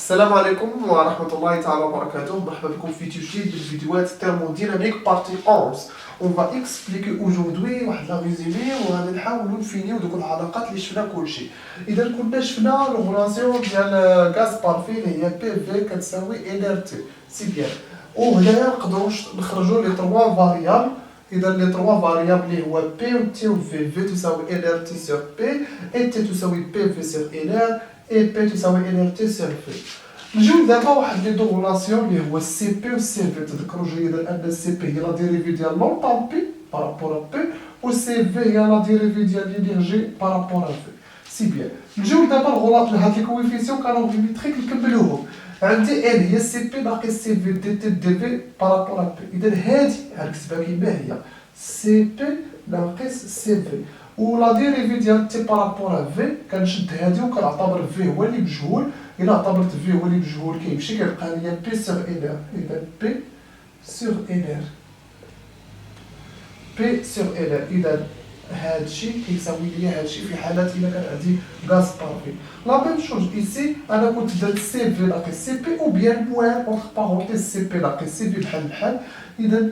السلام عليكم ورحمة الله تعالى وبركاته. مرحبا بكم في فيديو جديد من فيديوهات thermodynamique partie 11. On va expliquer aujourd'hui واحد لا ريزومي وغادي نحاولوا نفينيو دوك العلاقات اللي شفنا كلشي. إذا كنا شفنا لو غولاسيون ديال غاز بارفي اللي هي بي في كتساوي ان ار تي سي بيان. وهنايا نقدروا نخرجوا لي 3 فاريابل. إذا لي 3 فاريابل اللي هو بي و تي و في تساوي ان ار تي سور بي اي تي تساوي بي في سور ان ار اي بي تساوي ان ار تي سور في. نجيو دابا واحد لي دو غولاسيون اللي هو السي بي و سي في. تذكروا جيدا ان السي بي هي لا ديريفي ديال لونطون بي بارابور ا بي و سي في هي لا ديريفي ديال لينيرجي بارابور ا في. سي بيان. نجيو دابا الغلاط لهاد لي كويفيسيون كانوميتريك نكملوهم. عندي ان هي السي بي باقي سي في دي تي دي في بارابور ا بي. اذا هادي غنكتبها كيما هي سي بي ناقص سي في ولا ديريفي ديال تي بارابور ا في. كنشد هادي وكنعتبر في هو اللي مجهول. إلا اعتبرت في هو اللي مجهول كيمشي كيبقى ليا بي سور ان ار. إذا بي سور ان ار بي سور ان ار. إذا هادشي كيساوي ليا هادشي في حالة إلا كان عندي غاز بارفي. لا ميم شوز إيسي أنا كنت درت سي في ناقص سي بي أو بيان موان أونتر بارونتيز سي بي ناقص سي في بحال بحال. إذا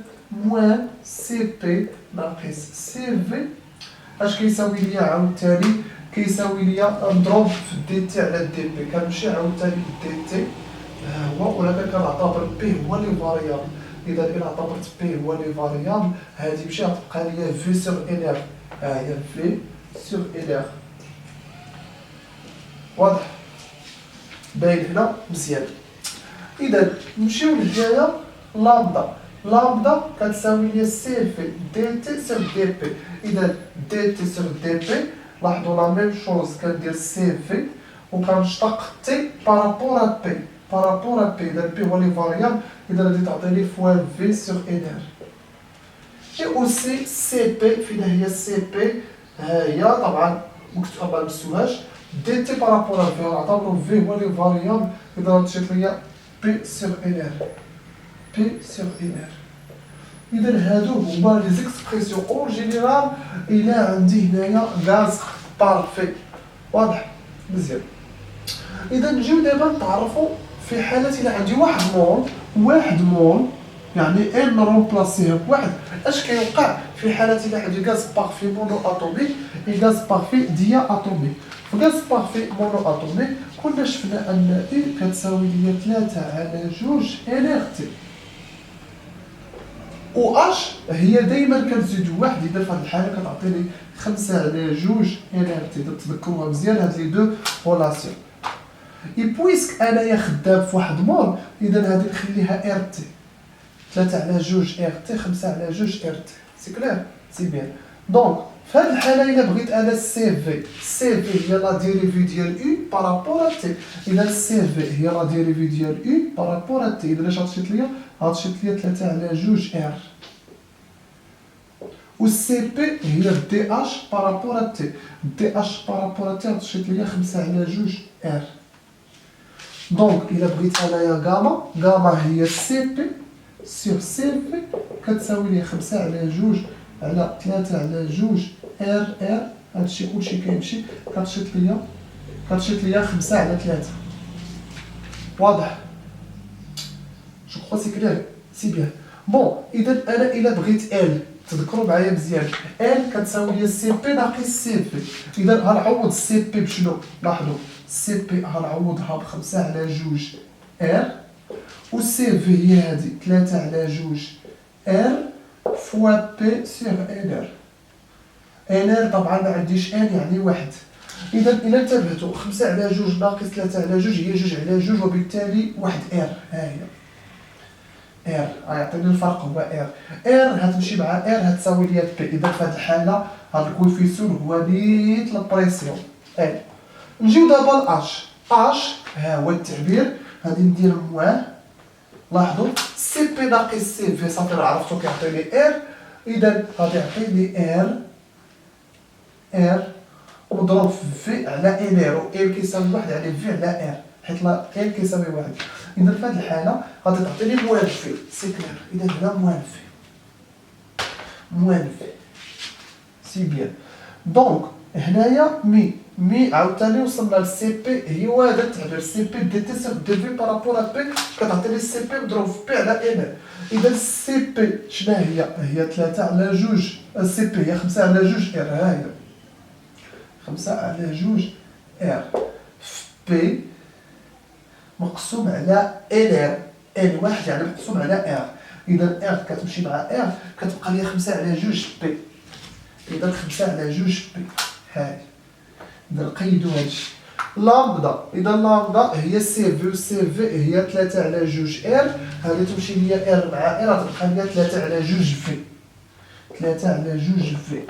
موان سي بي ناقص سي في اش كيساوي ليا عاوتاني؟ كيساوي ليا نضرب في دي تي على دي بي. كنمشي عاوتاني دي تي هو ولكن كنعتبر بي هو لي فاريابل. اذا الى اعتبرت بي هو لي فاريابل هادي ماشي غتبقى ليا في سور ان ار. ها هي في سور ان ار. واضح باين هنا مزيان. اذا نمشيو لهنايا لامدا كتساوي ليا سي في دي تي سور دي بي. اذا دي تي سور دي بي لاحظوا لا ميم شوز كندير سي في وكنشتق تي بارابور ا بي بارابور ا بي. اذا بي هو لي فاريابل اذا غادي تعطيني فوان في سور ان ار. اي اوسي سي بي فين هي سي بي؟ ها هي طبعا مكتوبه ما نسوهاش دي تي بارابور ا في نعتبرو في هو لي فاريابل. اذا غتمشي ليا بي سور ان ار بي سور ان ار. إذا هادو هما لي زيكسبرسيون اون جينيرال إلا عندي هنايا غاز بارفي. واضح مزيان. إذا نجيو دابا نتعرفو في حالة إلا عندي واحد مول يعني ان رومبلاسيه بواحد. اش كيوقع في حالة إلا عندي غاز بارفي مونو اتوميك و غاز بارفي ديا اتوميك؟ في غاز بارفي مونو اتوميك كنا شفنا أن إي كتساوي ليا 3 على 2 ان ار تي و اش هي دائما كتزيد واحد. اذا في هذه الحاله كتعطيني 5 على 2 ان ار تي. تذكروها مزيان هاد لي دو غولاسيون. اي بويسك انايا خدام في واحد مول اذا هادي نخليها ار تي 3 على 2 ار تي 5 على 2 ار تي. سي كلير سي بيان. دونك في هذه الحاله الا بغيت انا سي في هي لا ديريفي ديال او بارابور ا تي. اذا سي في هي لا ديريفي ديال او بارابور ا تي. اذا اش غتشيط ليا؟ غتشيط ليا 3 على 2 ار و سي بي هي دي اش بارابور ا تي. دي اش بارابور ا تي غتشيط ليا 5 على 2 ار. دونك الا بغيت انايا غاما هي سي بي سور سي في كتساوي ليا 5 على 2 على 3 على 2 ار. هادشي كلشي كيمشي كتشيط ليا 5 على 3. واضح جو كخوا سي كلير سي بيان. بون اذا انا الا بغيت ال تذكروا معايا مزيان ال كتساوي ليا سي بي ناقص سي في. اذا غنعوض سي بي بشنو؟ لاحظوا سي بي غنعوضها ب 5 على 2 ار و سي في هي هادي 3 على 2 ار فوا بي سور ان ار. ان ار طبعا ما عنديش ان يعني واحد. اذا الى انتبهتوا 5 على 2 ناقص 3 على 2 هي 2 على 2 وبالتالي واحد ار. ها هي ار غيعطيني الفرق هو ار هتمشي مع ار هتساوي ليا بي. اذا في هذه الحاله هذا الكويفيسيون هو نيت لابريسيون. نجيو دابا لاش. اش ها هو التعبير غادي ندير موان. لاحظوا سي بي ناقص سي في صافي عرفتو كيعطيني ار. اذا غادي يعطيني ار ومضروب في على ان ار و ال كيساوي 1 على في على ار حيت لا ال كيساوي 1. اذا في هذه الحاله غادي تعطيني موان في سي كلير. اذا هنا موان في سي بيان. دونك هنايا مي مي عاوتاني وصلنا للسي بي هي هذا التعبير سي بي دي تي سيغ دو في بارابور ا بي كتعطيني السي بي مضروب في بي على ان ار. اذا السي بي شنا هي 3 على 2 السي بي هي 5 على 2 ار. ها هي 5 على 2 ار في بي مقسوم على ان ار. ان واحد يعني مقسوم على ار. اذا ار كتمشي مع ار كتبقى لي 5 على 2 بي. اذا 5 على 2 بي هاي. إذا نقيدو هادشي لامدا. إذا لامدا هي سي في و سي في هي 3 على 2 ار. هادي تمشي ليا ار مع ار غتبقى ليا 3 على 2 في. 3 على 2 في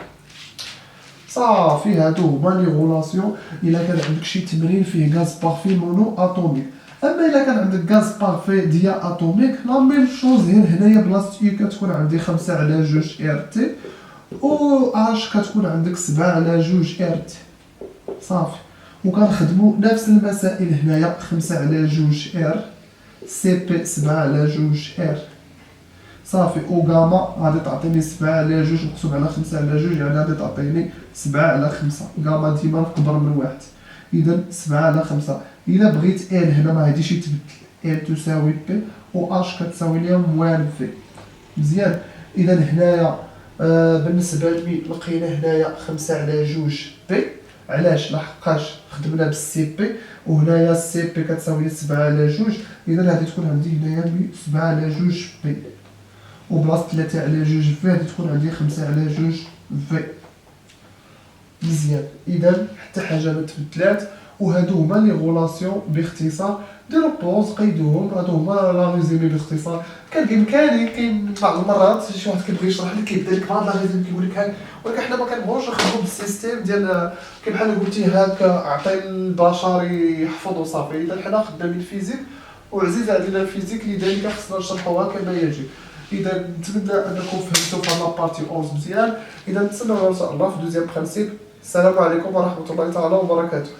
صافي. هادو هما لي غولاسيون إلا كان عندك شي تمرين فيه غاز بارفي مونو اتوميك. اما الا كان عندك غاز بارفي ديا اتوميك لا ميم شوز. غير هنايا بلاصه يو كتكون عندي 5 على 2 ار تي و اش كتكون عندك 7 على 2 ار تي صافي. وكنخدمو نفس المسائل هنايا 5 على 2 ار سي بي 7 على 2 ار صافي. و غاما غادي تعطيني 7 على 2 مقسوم على 5 على 2 يعني غادي تعطيني 7 على 5. غاما ديما كبر من واحد. اذا 7 على 5. الا بغيت ال هنا ما غاديش يتبدل. ال تساوي بي و اش كتساوي ليا موال في. مزيان. اذا هنايا بالنسبه لمي لقينا هنايا 5 على 2 بي. علاش؟ لحقاش خدمنا بالسي بي وهنايا السي بي كتساوي 7 على 2. اذا غادي تكون عندي هنايا 7 على 2 بي وبلاصه 3 على 2 في غادي تكون عندي 5 على 2 في. مزيان. اذا حتى حاجه ما تبدلات. وهادو هما لي غولاسيون باختصار. ديروا بوز قيدوهم. هادو هما لا ريزومي باختصار. كان بامكاني كاين بعض المرات شي واحد كيبغي يشرح لك كيبدا لك بعض لا ريزومي كيقول لك هاك ولكن حنا ما كنبغوش نخدمو بالسيستيم ديال كي بحال قلتي هاك عطي البشر يحفظ وصافي. اذا حنا خدامين فيزيك وعزيز علينا الفيزيك لذلك خصنا نشرحوها كما يجب. اذا نتمنى انكم فهمتوا في لابارتي 11 مزيان. اذا نتسناو ان شاء الله في دوزيام برانسيب. السلام عليكم ورحمه الله تعالى وبركاته.